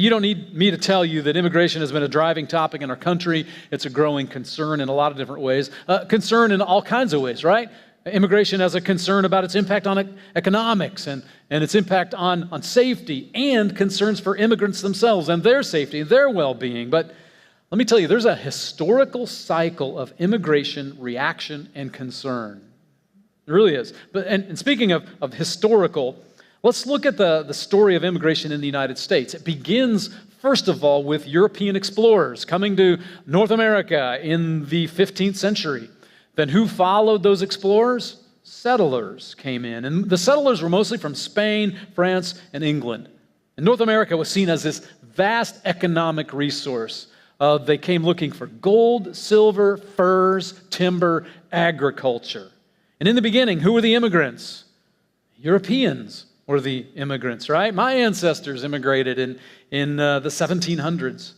you don't need me to tell you that immigration has been a driving topic in our country. It's a growing concern in a lot of different ways. Concern in all kinds of ways, right? Immigration has a concern about its impact on economics and its impact on safety, and concerns for immigrants themselves and their safety and their well-being. But let me tell you, there's a historical cycle of immigration reaction and concern. There really is. And speaking of historical, let's look at the story of immigration in the United States. It begins, first of all, with European explorers coming to North America in the 15th century. Then who followed those explorers? Settlers came in. And the settlers were mostly from Spain, France, and England. And North America was seen as this vast economic resource. They came looking for gold, silver, furs, timber, agriculture. And in the beginning, who were the immigrants? Europeans were the immigrants, right? My ancestors immigrated in the 1700s.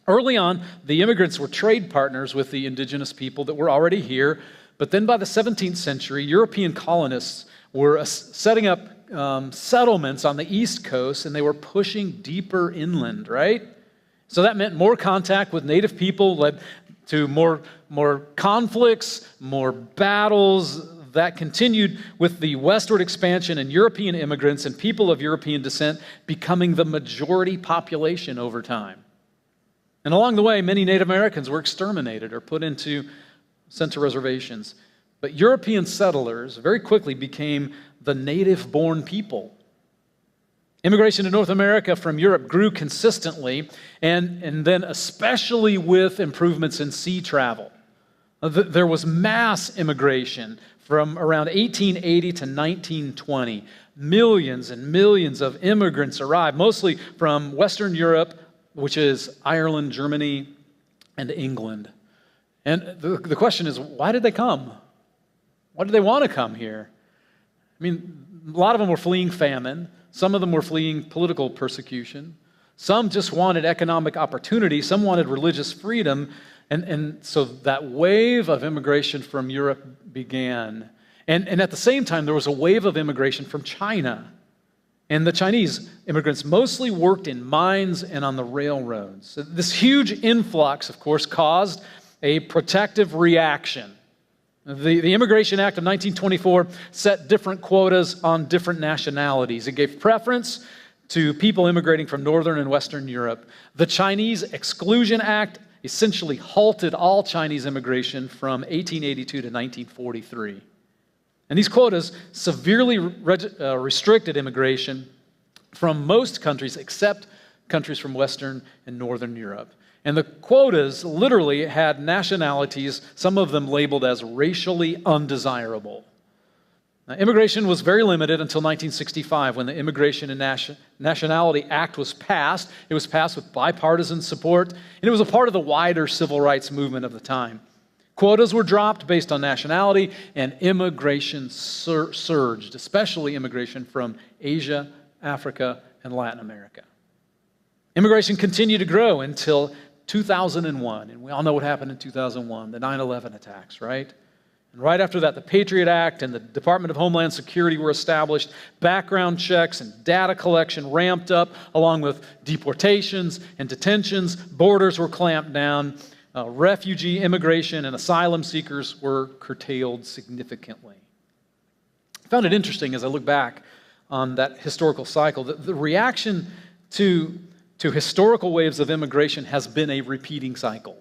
Early on, the immigrants were trade partners with the indigenous people that were already here. But then by the 17th century, European colonists were setting up settlements on the East Coast, and they were pushing deeper inland, right? So that meant more contact with native people, led to more conflicts, more battles. That continued with the westward expansion and European immigrants and people of European descent becoming the majority population over time. And along the way, many Native Americans were exterminated or sent to reservations. But European settlers very quickly became the native-born people. Immigration to North America from Europe grew consistently, and then especially with improvements in sea travel. There was mass immigration from around 1880 to 1920. Millions and millions of immigrants arrived, mostly from Western Europe, which is Ireland, Germany, and England. And the question is, why did they come? Why did they want to come here? I mean, a lot of them were fleeing famine. Some of them were fleeing political persecution. Some just wanted economic opportunity. Some wanted religious freedom. And so that wave of immigration from Europe began. And at the same time, there was a wave of immigration from China. And the Chinese immigrants mostly worked in mines and on the railroads. So this huge influx, of course, caused a protective reaction. The Immigration Act of 1924 set different quotas on different nationalities. It gave preference to people immigrating from Northern and Western Europe. The Chinese Exclusion Act essentially halted all Chinese immigration from 1882 to 1943. And these quotas severely restricted immigration from most countries except countries from Western and Northern Europe. And the quotas literally had nationalities, some of them labeled as racially undesirable. Now, immigration was very limited until 1965 when the Immigration and Nationality Act was passed. It was passed with bipartisan support, and it was a part of the wider civil rights movement of the time. Quotas were dropped based on nationality, and immigration surged, especially immigration from Asia, Africa, and Latin America. Immigration continued to grow until 2001, and we all know what happened in 2001, the 9/11 attacks, right? And right after that, the Patriot Act and the Department of Homeland Security were established. Background checks and data collection ramped up, along with deportations and detentions. Borders were clamped down. Refugee immigration and asylum seekers were curtailed significantly. I found it interesting as I look back on that historical cycle, that the reaction to historical waves of immigration has been a repeating cycle.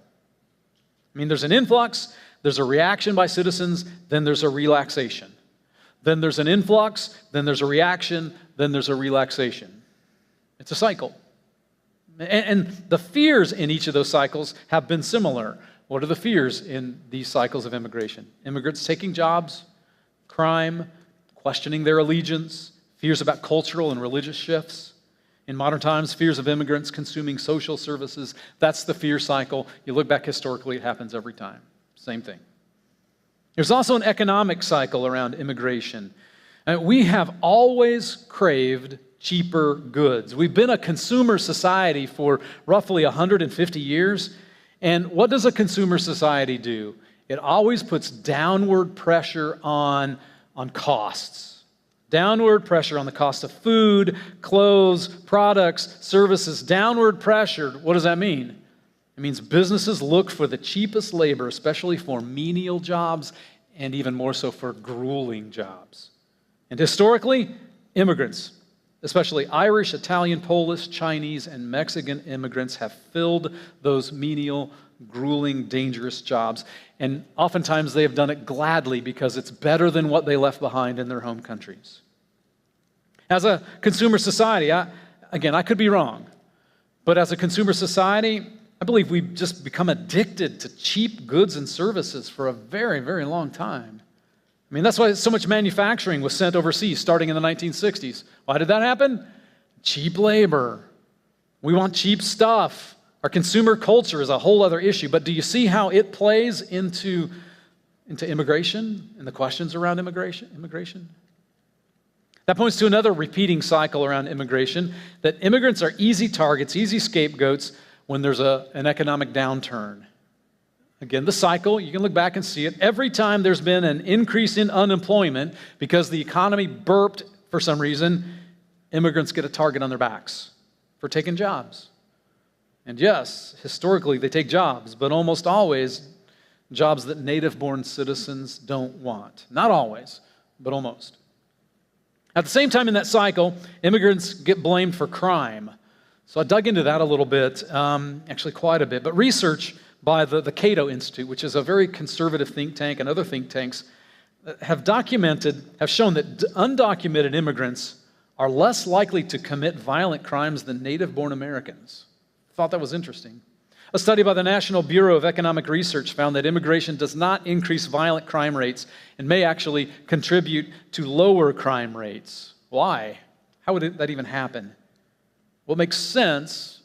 I mean, there's an influx, there's a reaction by citizens, then there's a relaxation. Then there's an influx, then there's a reaction, then there's a relaxation. It's a cycle. And the fears in each of those cycles have been similar. What are the fears in these cycles of immigration? Immigrants taking jobs, crime, questioning their allegiance, fears about cultural and religious shifts. In modern times, fears of immigrants consuming social services. That's the fear cycle. You look back historically, it happens every time. Same thing. There's also an economic cycle around immigration. We have always craved cheaper goods. We've been a consumer society for roughly 150 years. And what does a consumer society do? It always puts downward pressure on costs. Downward pressure on the cost of food, clothes, products, services. Downward pressure. What does that mean? It means businesses look for the cheapest labor, especially for menial jobs and even more so for grueling jobs. And historically, immigrants, especially Irish, Italian, Polish, Chinese, and Mexican immigrants, have filled those menial, grueling, dangerous jobs. And oftentimes they have done it gladly because it's better than what they left behind in their home countries. As a consumer society, I could be wrong, but as a consumer society, I believe we've just become addicted to cheap goods and services for a very, very long time. I mean, that's why so much manufacturing was sent overseas starting in the 1960s. Why did that happen? Cheap labor. We want cheap stuff. Our consumer culture is a whole other issue, but do you see how it plays into immigration and the questions around immigration? That points to another repeating cycle around immigration, that immigrants are easy targets, easy scapegoats when there's an economic downturn. Again, the cycle, you can look back and see it. Every time there's been an increase in unemployment because the economy burped for some reason, immigrants get a target on their backs for taking jobs. And yes, historically they take jobs, but almost always jobs that native-born citizens don't want. Not always, but almost. At the same time in that cycle, immigrants get blamed for crime. So I dug into that a little bit, actually quite a bit. But research by the Cato Institute, which is a very conservative think tank, and other think tanks, have shown that undocumented immigrants are less likely to commit violent crimes than native-born Americans. Thought that was interesting. A study by the National Bureau of Economic Research found that immigration does not increase violent crime rates and may actually contribute to lower crime rates. Why? How would that even happen? Well, it makes sense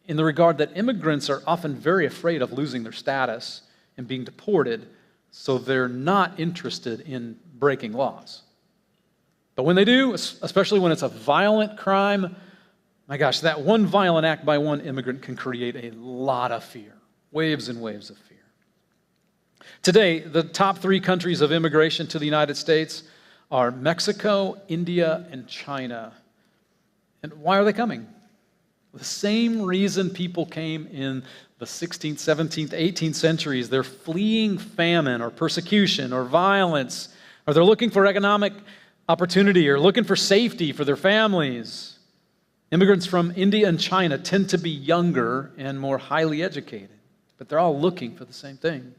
in the regard that immigrants are often very afraid of losing their status and being deported, so they're not interested in breaking laws. But when they do, especially when it's a violent crime, my gosh, that one violent act by one immigrant can create a lot of fear, waves and waves of fear. Today, the top 3 countries of immigration to the United States are Mexico, India, and China. And why are they coming? The same reason people came in the 16th, 17th, 18th centuries. They're fleeing famine or persecution or violence, or they're looking for economic opportunity or looking for safety for their families. Immigrants from India and China tend to be younger and more highly educated, but they're all looking for the same thing.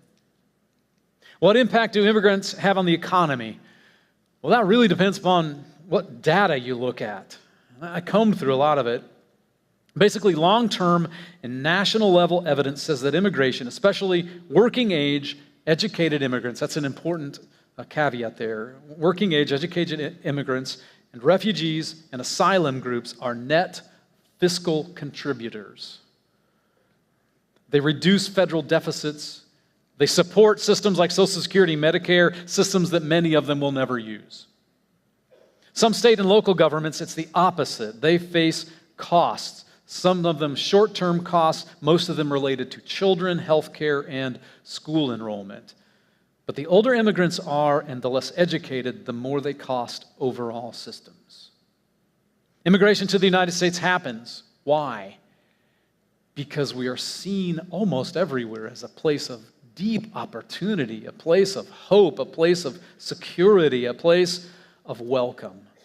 What impact do immigrants have on the economy? Well, that really depends upon what data you look at. I combed through a lot of it. Basically, long-term and national level evidence says that immigration, especially working age, educated immigrants, that's an important caveat there. Working age, educated immigrants, and refugees and asylum groups are net fiscal contributors. They reduce federal deficits. They support systems like Social Security, Medicare, systems that many of them will never use. Some state and local governments, it's the opposite. They face costs, some of them short-term costs, most of them related to children, health care, and school enrollment. But the older immigrants are, and the less educated, the more they cost overall systems. Immigration to the United States happens. Why? Because we are seen almost everywhere as a place of deep opportunity, a place of hope, a place of security, a place of welcome.